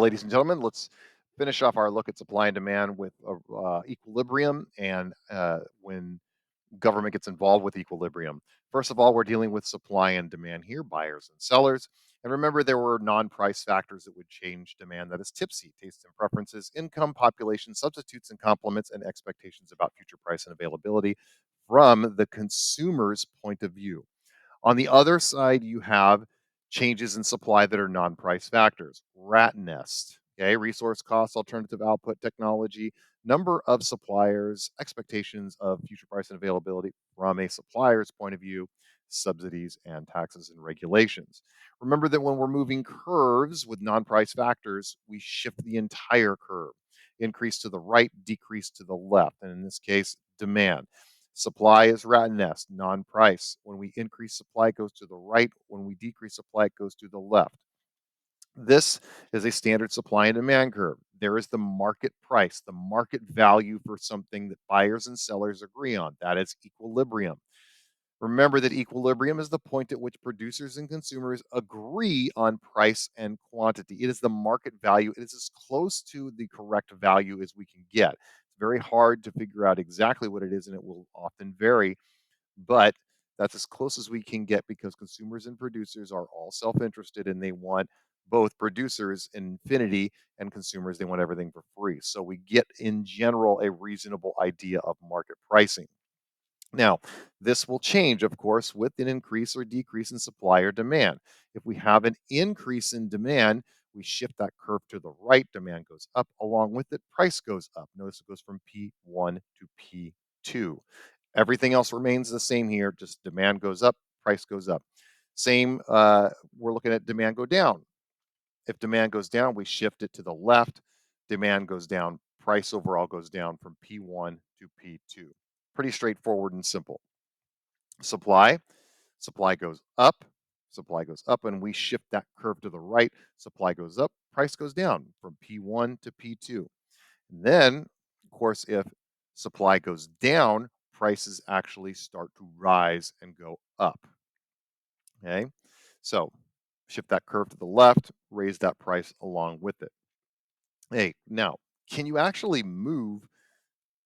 Ladies and gentlemen, let's finish off our look at supply and demand with equilibrium and when government gets involved with equilibrium. First of all, we're dealing with supply and demand here, buyers and sellers. And remember, there were non price factors that would change demand that is tipsy, tastes and preferences, income, population, substitutes and complements, and expectations about future price and availability from the consumer's point of view. On the other side, you have changes in supply that are non-price factors. Rat nest, okay, resource costs, alternative output technology, number of suppliers, expectations of future price and availability from a supplier's point of view, subsidies and taxes and regulations. Remember that when we're moving curves with non-price factors, we shift the entire curve. Increase to the right, decrease to the left, and in this case, demand. Supply is rat nest, non-price. When we increase supply, it goes to the right. When we decrease supply, it goes to the left. This is a standard supply and demand curve. There is the market price, the market value for something that buyers and sellers agree on. That is equilibrium. Remember that equilibrium is the point at which producers and consumers agree on price and quantity. It is the market value. It is as close to the correct value as we can get. It's very hard to figure out exactly what it is, and it will often vary, but that's as close as we can get because consumers and producers are all self-interested and they want both producers infinity and consumers they want everything for free. So we get in general a reasonable idea of market pricing. Now, this will change, of course, with an increase or decrease in supply or demand. If we have an increase in demand, we shift that curve to the right, demand goes up. Along with it, price goes up. Notice it goes from P1 to P2. Everything else remains the same here, just demand goes up, price goes up. Same, we're looking at demand go down. If demand goes down, we shift it to the left. Demand goes down, price overall goes down from P1 to P2. Pretty straightforward and simple. Supply, supply goes up, supply goes up, and we shift that curve to the right. Supply goes up, price goes down from P1 to P2. And then, of course, if supply goes down, prices actually start to rise and go up. Okay. So shift that curve to the left, raise that price along with it. Hey, now, can you actually move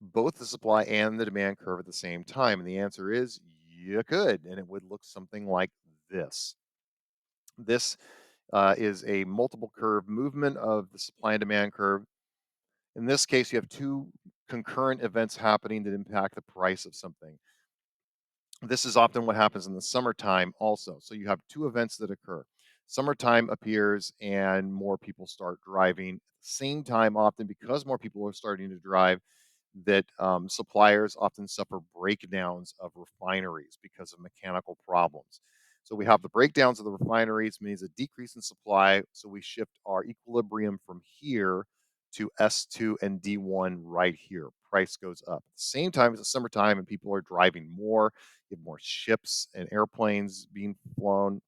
both the supply and the demand curve at the same time? And the answer is you could, and it would look something like this. This is a multiple curve movement of the supply and demand curve. In this case, you have two concurrent events happening that impact the price of something. This is often what happens in the summertime also. So you have two events that occur. Summertime appears and more people start driving. Same time, often because more people are starting to drive, that suppliers often suffer breakdowns of refineries because of mechanical problems. So we have the breakdowns of the refineries means a decrease in supply. So we shift our equilibrium from here to S2 and D1 right here. Price goes up. At the same time, it's the summertime and people are driving more. You have more ships and airplanes being flown.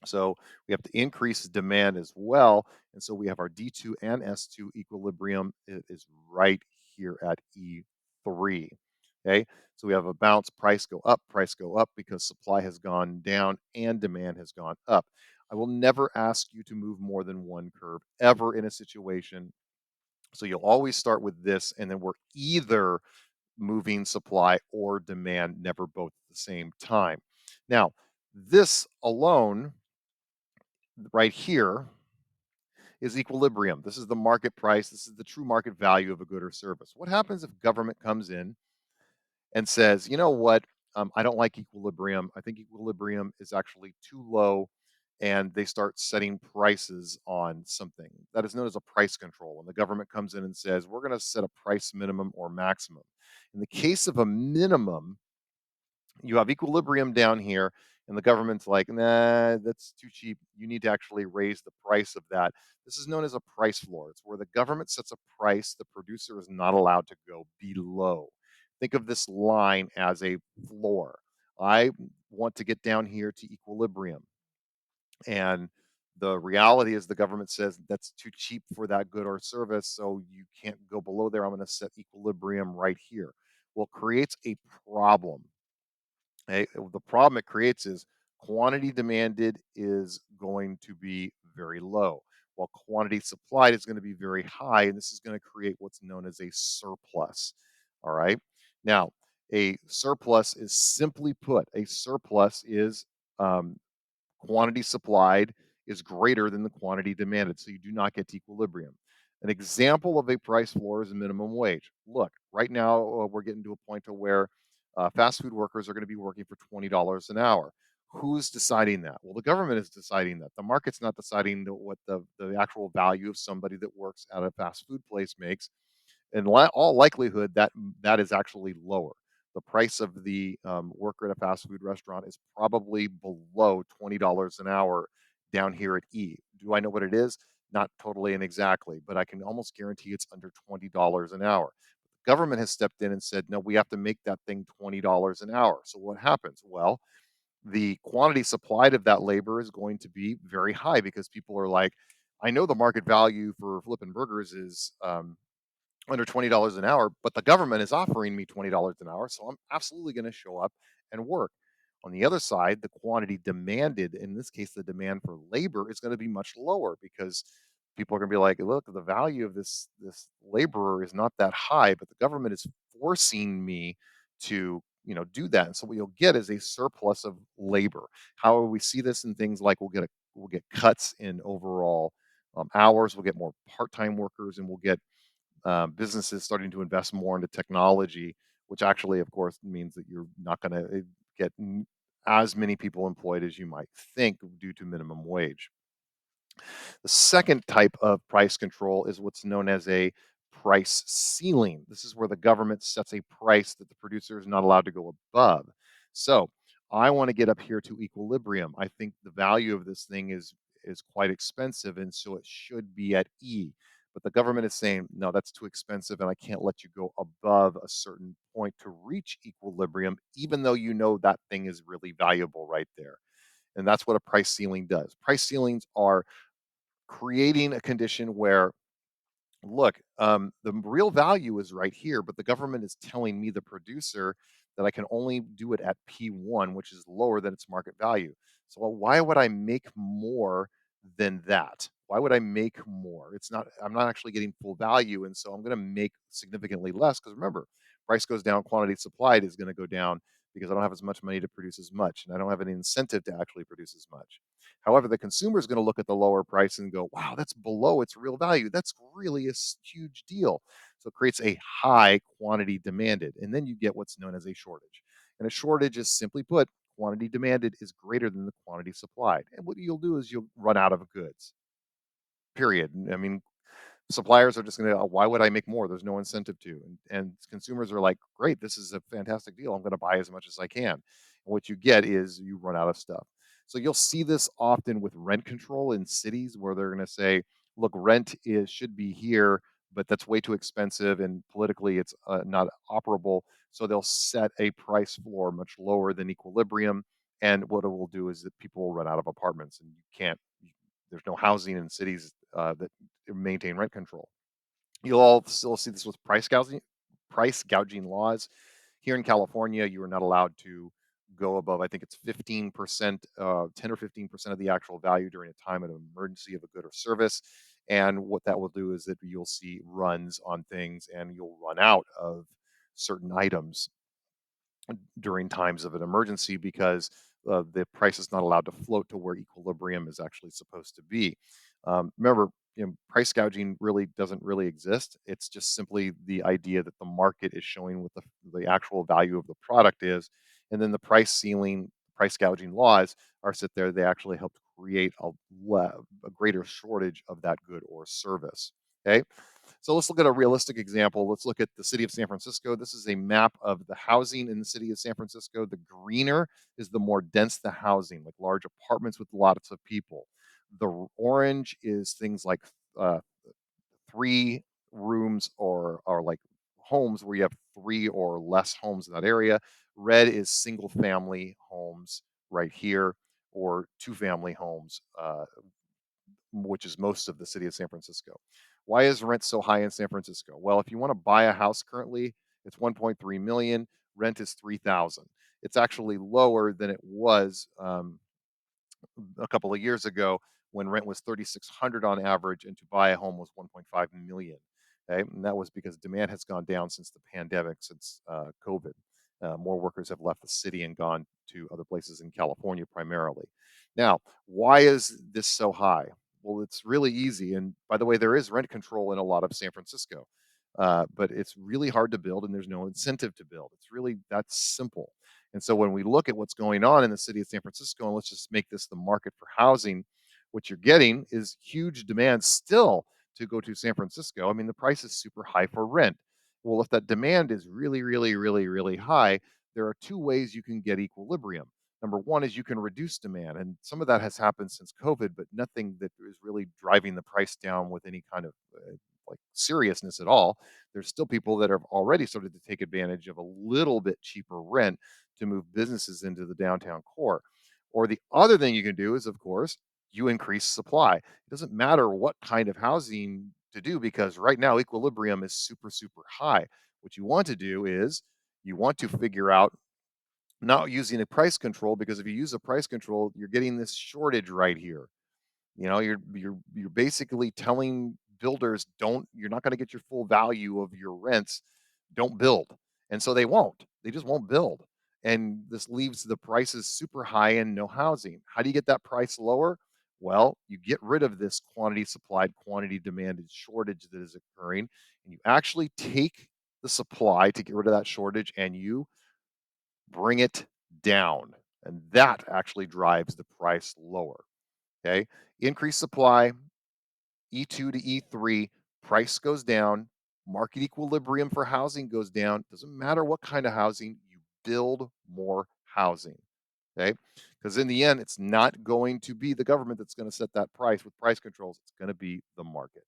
So we have to increase demand as well. And so we have our D2 and S2 equilibrium. It is right here at E3. Okay. So we have a bounce, price go up because supply has gone down and demand has gone up. I will never ask you to move more than one curve ever in a situation. So you'll always start with this, and then we're either moving supply or demand, never both at the same time. Now, this alone right here is equilibrium. This is the market price. This is the true market value of a good or service. What happens if government comes in and says, you know what, I don't like equilibrium. I think equilibrium is actually too low. And they start setting prices on something that is known as a price control. When the government comes in and says, we're going to set a price minimum or maximum. In the case of a minimum, you have equilibrium down here, and the government's like, nah, that's too cheap. You need to actually raise the price of that. This is known as a price floor. It's where the government sets a price the producer is not allowed to go below. Think of this line as a floor. I want to get down here to equilibrium. And the reality is the government says that's too cheap for that good or service, so you can't go below there. I'm going to set equilibrium right here. Well, it creates a problem. The problem it creates is quantity demanded is going to be very low. while quantity supplied is going to be very high, and this is going to create what's known as a surplus. All right. Now, a surplus is simply put, a surplus is um, quantity supplied is greater than the quantity demanded, so you do not get to equilibrium. An example of a price floor is a minimum wage. Look, right now we're getting to a point to where fast food workers are going to be working for $20 an hour. Who's deciding that? Well, the government is deciding that. The market's not deciding what the actual value of somebody that works at a fast food place makes. In all likelihood, that is actually lower. The price of the worker at a fast food restaurant is probably below $20 an hour down here at E. Do I know what it is? Not totally and exactly, but I can almost guarantee it's under $20 an hour. The government has stepped in and said, no, we have to make that thing $20 an hour. So what happens? Well, the quantity supplied of that labor is going to be very high because people are like, I know the market value for flipping burgers is under $20 an hour, but the government is offering me $20 an hour, so I'm absolutely going to show up and work. On the other side, the quantity demanded, in this case, the demand for labor is going to be much lower because people are going to be like, look, the value of this laborer is not that high, but the government is forcing me to do that. And so what you'll get is a surplus of labor. How we see this in things like we'll get cuts in overall hours, we'll get more part-time workers, and we'll get businesses starting to invest more into technology, which actually, of course, means that you're not going to get as many people employed as you might think due to minimum wage. The second type of price control is what's known as a price ceiling. This is where the government sets a price that the producer is not allowed to go above. So I want to get up here to equilibrium. I think the value of this thing is quite expensive, and so it should be at E. But the government is saying, no, that's too expensive, and I can't let you go above a certain point to reach equilibrium, even though you know that thing is really valuable right there. And that's what a price ceiling does. Price ceilings are creating a condition where, look, the real value is right here, but the government is telling me, the producer, that I can only do it at P1, which is lower than its market value. So why would I make more than that? Why would I make more? I'm not actually getting full value. And so I'm going to make significantly less because remember, price goes down, quantity supplied is going to go down because I don't have as much money to produce as much. And I don't have any incentive to actually produce as much. However, the consumer is going to look at the lower price and go, wow, that's below its real value. That's really a huge deal. So it creates a high quantity demanded. And then you get what's known as a shortage. And a shortage is simply put, quantity demanded is greater than the quantity supplied. And what you'll do is you'll run out of goods, period. I mean, suppliers are just going to, why would I make more? There's no incentive to. And consumers are like, great, this is a fantastic deal. I'm going to buy as much as I can. And what you get is you run out of stuff. So you'll see this often with rent control in cities where they're going to say, look, rent is should be here, but that's way too expensive and politically it's not operable. So they'll set a price floor much lower than equilibrium. And what it will do is that people will run out of apartments and you can't, there's no housing in cities that maintain rent control. You'll all still see this with price gouging laws. Here in California, you are not allowed to go above, I think it's 15%, 10 or 15% of the actual value during a time of an emergency of a good or service. And what that will do is that you'll see runs on things and you'll run out of certain items during times of an emergency because the price is not allowed to float to where equilibrium is actually supposed to be. Remember, price gouging really doesn't really exist. It's just simply the idea that the market is showing what the actual value of the product is, and then the price ceiling, price gouging laws are sit there. They actually help create a greater shortage of that good or service. Okay. So let's look at a realistic example. Let's look at the city of San Francisco. This is a map of the housing in the city of San Francisco. The greener is the more dense the housing, like large apartments with lots of people. The orange is things like uh, three rooms or like homes where you have three or less homes in that area. Red is single family homes right here, or two family homes which is most of the city of San Francisco. Why is rent so high in San Francisco? Well, if you want to buy a house currently, it's 1.3 million. Rent is 3,000. It's actually lower than it was a couple of years ago when rent was 3,600 on average and to buy a home was 1.5 million. Okay, and that was because demand has gone down since the pandemic, since COVID. More workers have left the city and gone to other places in California primarily. Now, why is this so high? Well, it's really easy. And by the way, there is rent control in a lot of San Francisco, but it's really hard to build and there's no incentive to build. It's really that simple. And so when we look at what's going on in the city of San Francisco, and let's just make this the market for housing, what you're getting is huge demand still to go to San Francisco. I mean, the price is super high for rent. Well, if that demand is really, really, really, really high, there are two ways you can get equilibrium. Number one is you can reduce demand, and some of that has happened since COVID, but nothing that is really driving the price down with any kind of like seriousness at all. There's still people that have already started to take advantage of a little bit cheaper rent to move businesses into the downtown core. Or the other thing you can do is, of course, you increase supply. It doesn't matter what kind of housing to do because right now equilibrium is super, super high. What you want to do is you want to figure out not using a price control because if you use a price control, you're getting this shortage right here. You're basically telling builders don't you're not going to get your full value of your rents, don't build. And so they won't. They just won't build. And this leaves the prices super high and no housing. How do you get that price lower? Well, you get rid of this quantity supplied, quantity demanded shortage that is occurring, and you actually take the supply to get rid of that shortage and you bring it down. And that actually drives the price lower. Okay. Increased supply, E2 to E3, price goes down, market equilibrium for housing goes down. Doesn't matter what kind of housing, you build more housing. Okay. Because in the end, it's not going to be the government that's going to set that price with price controls. It's going to be the market.